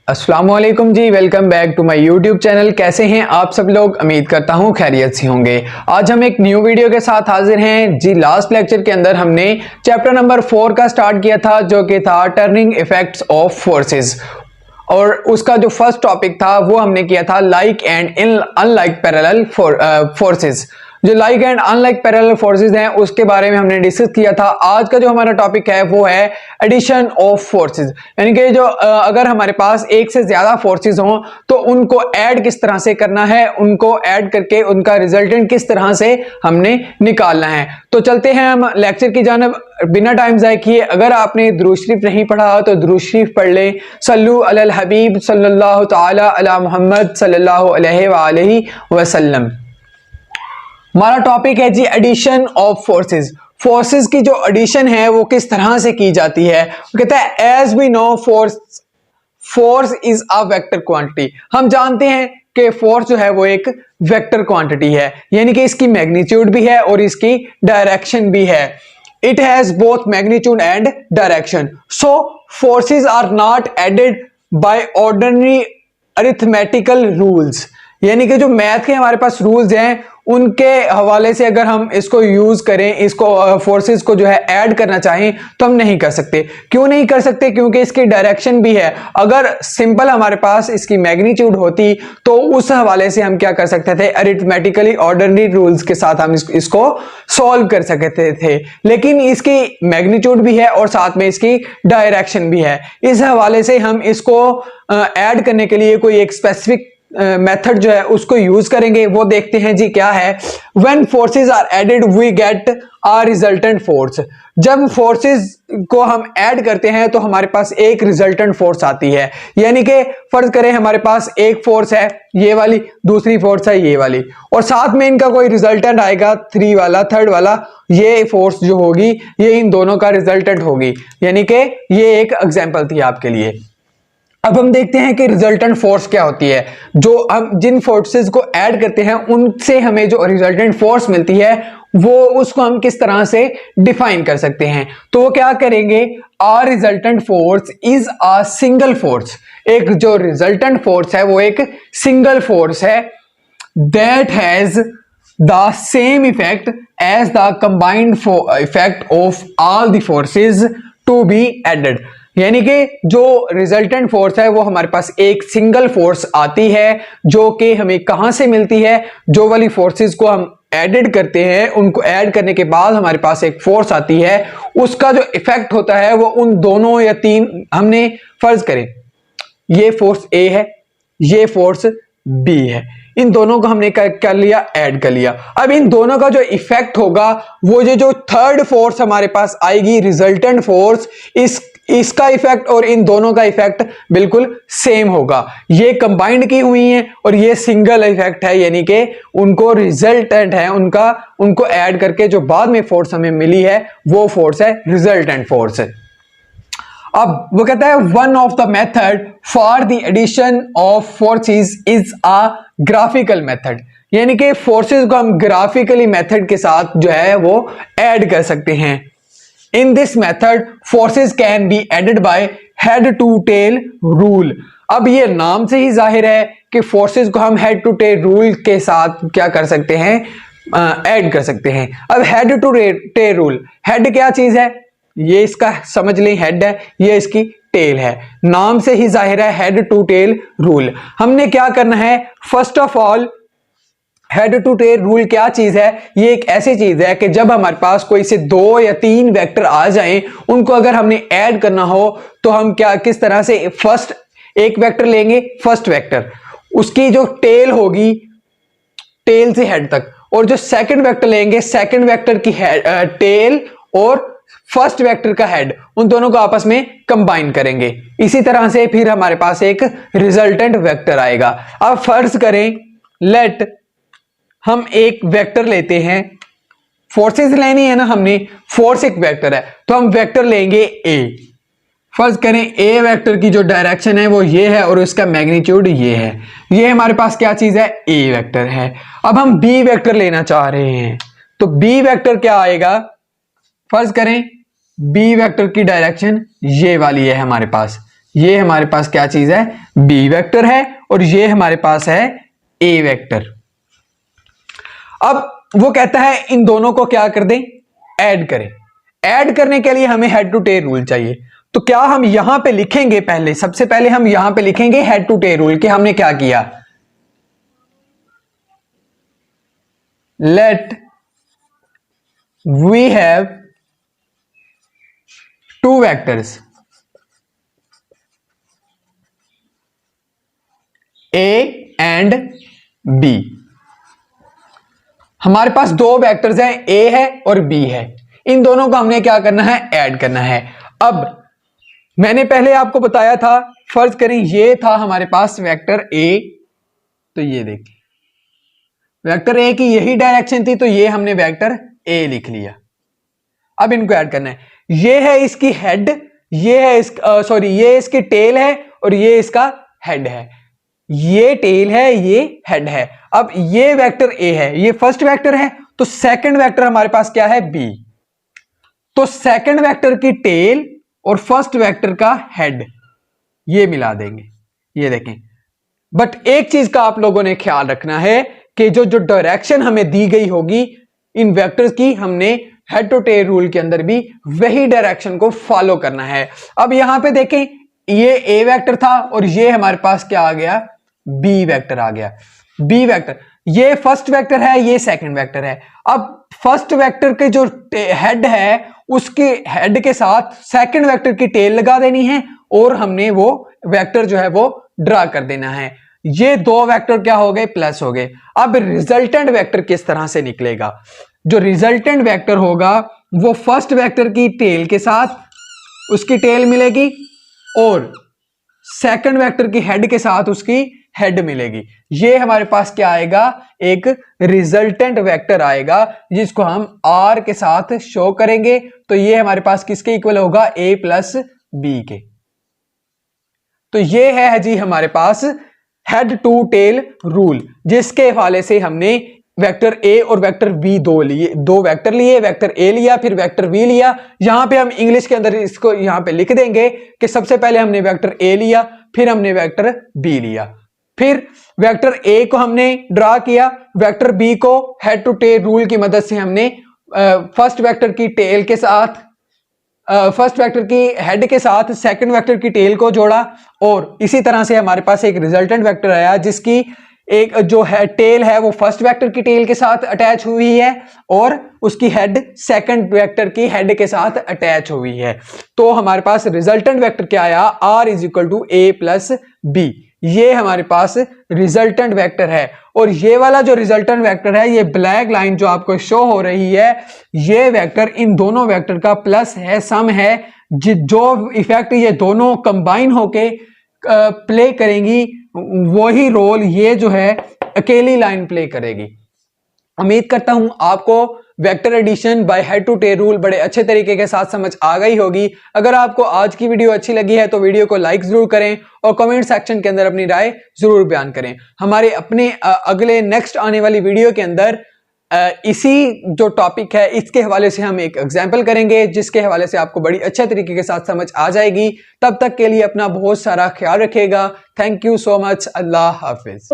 अस्सलाम वालेकुम जी, welcome back to my YouTube channel. कैसे हैं आप सब लोग? उम्मीद करता हूं खैरियत से होंगे। आज हम एक न्यू वीडियो के साथ हाजिर हैं जी। लास्ट लेक्चर के अंदर हमने चैप्टर नंबर 4 का स्टार्ट किया था, जो कि था टर्निंग इफेक्ट्स ऑफ फोर्सेस, और उसका जो फर्स्ट टॉपिक था वो हमने किया था like and unlike parallel forces. जो like and unlike parallel forces हैं उसके बारे में हमने डिस्कस किया था। आज का जो हमारा टॉपिक है वो है एडिशन ऑफ फोर्सेस, यानी कि जो अगर हमारे पास एक से ज्यादा फोर्सेस हों तो उनको ऐड किस तरह से करना है, उनको ऐड करके उनका रिजल्टेंट किस तरह से हमने निकालना है। तो चलते हैं हम लेक्चर की जानिब बिना टाइम ज़ाय किए। अगर आपने दुरूद शरीफ नहीं पढ़ा तो दुरूद शरीफ पढ़ लें। सल्लु अलल हबीब सल्लल्लाहु तआला अला मुहम्मद सल्लल्लाहु अलैहि वसल्लम। हमारा टॉपिक है जी एडिशन ऑफ फोर्सेस। फोर्सेस की जो एडिशन है वो किस तरह से की जाती है। वो कहता है as we know force is a vector quantity. हम जानते हैं कि फोर्स जो है वो एक वेक्टर क्वांटिटी है, यानी कि इसकी मैग्नीट्यूड भी है और इसकी डायरेक्शन भी है। It has both magnitude and direction. So forces are not added by ordinary arithmetical rules, यानी कि जो मैथ के हमारे पास रूल्स हैं उनके हवाले से अगर हम इसको यूज करें, इसको फोर्सेस को जो है ऐड करना चाहें तो हम नहीं कर सकते। क्यों नहीं कर सकते? क्योंकि इसकी डायरेक्शन भी है। अगर सिंपल हमारे पास इसकी मैग्नीट्यूड होती तो उस हवाले से हम क्या कर सकते थे, अरिथमेटिकली ऑर्डिनरी रूल्स के साथ हम इसको सॉल्व कर सकते थे। लेकिन इसकी मैग्नीट्यूड भी है और साथ में इसकी डायरेक्शन भी है। इस हवाले से हम इसको ऐड करने के लिए कोई एक स्पेसिफिक मेथड जो है उसको यूज करेंगे। वो देखते हैं जी क्या है। When forces are added we get a resultant force। जब फोर्सेस को हम ऐड करते हैं तो हमारे पास एक रिजल्टेंट फोर्स आती है, यानी कि फर्ज करें हमारे पास एक फोर्स है ये वाली, दूसरी फोर्स है ये वाली, और साथ में इनका कोई रिजल्टेंट आएगा 3 वाला, थर्ड वाला। ये फोर्स जो होगी ये इन दोनों का रिजल्टेंट होगी, यानी कि ये एक एग्जांपल थी आपके लिए। अब हम देखते हैं कि रिजल्टेंट फोर्स क्या होती है। जो हम जिन फोर्सेस को ऐड करते हैं उनसे हमें जो रिजल्टेंट फोर्स मिलती है वो उसको हम किस तरह से डिफाइन कर सकते हैं। तो वो क्या करेंगे, a resultant force is a single force. एक जो रिजल्टेंट फोर्स है वो एक सिंगल फोर्स है that has the same effect as the combined effect of all the forces to be added. यानी कि जो रिजल्टेंट फोर्स है वो हमारे पास एक सिंगल फोर्स आती है जो कि हमें कहां से मिलती है, जो वाली फोर्सेस को हम एडेड करते हैं उनको ऐड करने के बाद हमारे पास एक फोर्स आती है, उसका जो इफेक्ट होता है वो उन दोनों या तीन, हमने फर्ज करें ये फोर्स ए है, ये फोर्स बी है, इन दोनों को हमने कर लिया, ऐड कर लिया। अब इन दोनों का जो इफेक्ट होगा वो जो थर्ड फोर्स हमारे पास आएगी रिजल्टेंट फोर्स, इसका इफेक्ट और इन दोनों का इफेक्ट बिल्कुल सेम होगा। ये कंबाइंड की हुई हैं और ये सिंगल इफेक्ट है, यानी कि उनको रिजल्टेंट है उनको ऐड करके जो बाद में फोर्स हमें मिली है वो फोर्स है रिजल्टेंट फोर्स। अब वो कहता है one of the method for the addition of forces is a graphical method, यानी कि फोर्सेस को हम ग्राफिकली मेथड के साथ जो है वो ऐड कर सकते हैं। In this method forces can be added by head to tail rule. अब ये नाम से ही जाहिर है कि फोर्सेस को हम हेड टू टेल रूल के साथ क्या कर सकते हैं, ऐड कर सकते हैं। अब head to tail rule, head क्या चीज है, ये इसका समझ लें हेड है, ये इसकी टेल है। नाम से ही जाहिर है हेड टू टेल रूल। हमने क्या करना है, first of all head to tail rule क्या चीज है, ये एक ऐसी चीज है कि जब हमारे पास कोई से 2 या 3 वेक्टर आ जाएं, उनको अगर हमने ऐड करना हो तो हम क्या किस तरह से, फर्स्ट एक वेक्टर लेंगे, फर्स्ट वेक्टर उसकी जो टेल होगी टेल से हेड तक, और जो सेकंड वेक्टर लेंगे सेकंड वेक्टर की टेल और फर्स्ट वेक्टर का हेड, उन दोनों को आपस में कंबाइन करेंगे। इसी तरह से फिर हमारे पास एक रिजल्टेंट वेक्टर आएगा। अब फर्ज करें लेट हम एक वेक्टर लेते हैं, फोर्सेस लेनी है ना हमने, फोर्स एक वेक्टर है तो हम वेक्टर लेंगे ए। फर्ज करें ए वेक्टर की जो डायरेक्शन है वो ये है और उसका मैग्नीट्यूड ये है। ये हमारे पास क्या चीज है, ए वेक्टर है। अब हम बी वेक्टर लेना चाह रहे हैं तो बी वेक्टर क्या आएगा, फर्ज करें बी वेक्टर की डायरेक्शन ये वाली है हमारे पास, ये हमारे पास क्या चीज है, बी वेक्टर है, और ये हमारे पास है ए वेक्टर। अब वो कहता है इन दोनों को क्या कर दें, ऐड करें। ऐड करने के लिए हमें हेड टू टेल रूल चाहिए। तो क्या हम यहां पे लिखेंगे, पहले सबसे पहले हम यहां पे लिखेंगे हेड टू टेल रूल कि हमने क्या किया, let we have two vectors A and B. हमारे पास दो वेक्टर्स हैं, ए है और बी है। इन दोनों को हमने क्या करना है, ऐड करना है। अब मैंने पहले आपको बताया था, फर्ज करें ये था हमारे पास वेक्टर ए, तो ये देखिए वेक्टर ए की यही डायरेक्शन थी, तो ये हमने वेक्टर ए लिख लिया। अब इनको ऐड करना है। ये है इसकी हेड, ये है ये इसकी टेल है, और ये इसका हेड है। ये टेल है, ये हेड है। अब ये वेक्टर ए है, ये फर्स्ट वेक्टर है, तो सेकंड वेक्टर हमारे पास क्या है, बी। तो सेकंड वेक्टर की टेल और फर्स्ट वेक्टर का हेड ये मिला देंगे, ये देखें। बट एक चीज का आप लोगों ने ख्याल रखना है कि जो डायरेक्शन हमें दी गई होगी इन वेक्टर्स की, हमने हेड टू टेल रूल के अंदर भी वही डायरेक्शन को फॉलो करना है। अब यहां पे देखें, ये ए वेक्टर था और ये हमारे पास क्या आ गया, बी वेक्टर आ गया। बी वेक्टर, ये फर्स्ट वेक्टर है, ये सेकंड वेक्टर है। अब फर्स्ट वेक्टर के जो हेड है, उसके हेड के साथ सेकंड वेक्टर की टेल लगा देनी है, और हमने वो वेक्टर जो है वो ड्रा कर देना है। ये दो वेक्टर क्या हो गए, प्लस हो गए। अब रिजल्टेंट वेक्टर किस तरह से निकलेगा, जो रिजल्टेंट वेक्टर होगा वो फर्स्ट वेक्टर की टेल के साथ उसकी टेल मिलेगी, और सेकंड वेक्टर की हेड के साथ उसकी हेड मिलेगी। ये हमारे पास क्या आएगा, एक रिजल्टेंट वेक्टर आएगा, जिसको हम आर के साथ शो करेंगे। तो ये हमारे पास किसके इक्वल होगा, ए प्लस बी के। तो ये है जी हमारे पास हेड टू टेल रूल, जिसके हवाले से हमने वेक्टर ए और वेक्टर बी दो वेक्टर लिए, वेक्टर ए लिया, फिर वेक्टर बी लिया। यहां पे हम इंग्लिश के अंदर इसको यहां पे लिख देंगे कि सबसे पहले हमने वेक्टर ए लिया, फिर हमने वेक्टर बी लिया, फिर वेक्टर ए को हमने ड्रा किया, वेक्टर बी को हेड टू टेल रूल की मदद से हमने फर्स्ट वेक्टर की टेल के साथ फर्स्ट वेक्टर की हेड के साथ सेकंड वेक्टर की टेल को जोड़ा, और इसी तरह से हमारे पास एक रिजल्टेंट वेक्टर आया जिसकी एक जो है टेल है वो फर्स्ट वेक्टर की टेल के साथ अटैच हुई है, और उसकी हेड सेकंड वेक्टर की हेड के साथ अटैच हुई है। तो हमारे पास रिजल्टेंट वेक्टर क्या आया, R is equal to A plus B. ये हमारे पास रिजल्टेंट वेक्टर है। और ये वाला जो रिजल्टेंट वेक्टर है, ये ब्लैक लाइन जो आपको शो हो रही है, ये वेक्टर इन दोनों वेक्टर का प्लस है, सम है। जो इफेक्ट ये दोनों कंबाइन होके प्ले करेंगी, वही रोल ये जो है अकेली लाइन प्ले करेगी। उम्मीद करता हूं आपको vector addition by head to tail rule बड़े अच्छे तरीके के साथ समझ आ गई होगी। अगर आपको आज की वीडियो अच्छी लगी है तो वीडियो को लाइक जरूर करें, और कमेंट सेक्शन के अंदर अपनी राय जरूर बयान करें। हमारे अपने अगले नेक्स्ट आने वाली वीडियो के अंदर इसी जो टॉपिक है इसके हवाले से हम एक एग्जाम्पल करेंगे, जिसके हवाले से आपको बड़ी अच्छे तरीके के साथ समझ आ जाएगी। तब तक के लिए अपना बहुत सारा ख्याल रखिएगा। Thank you so much. Allah Hafiz.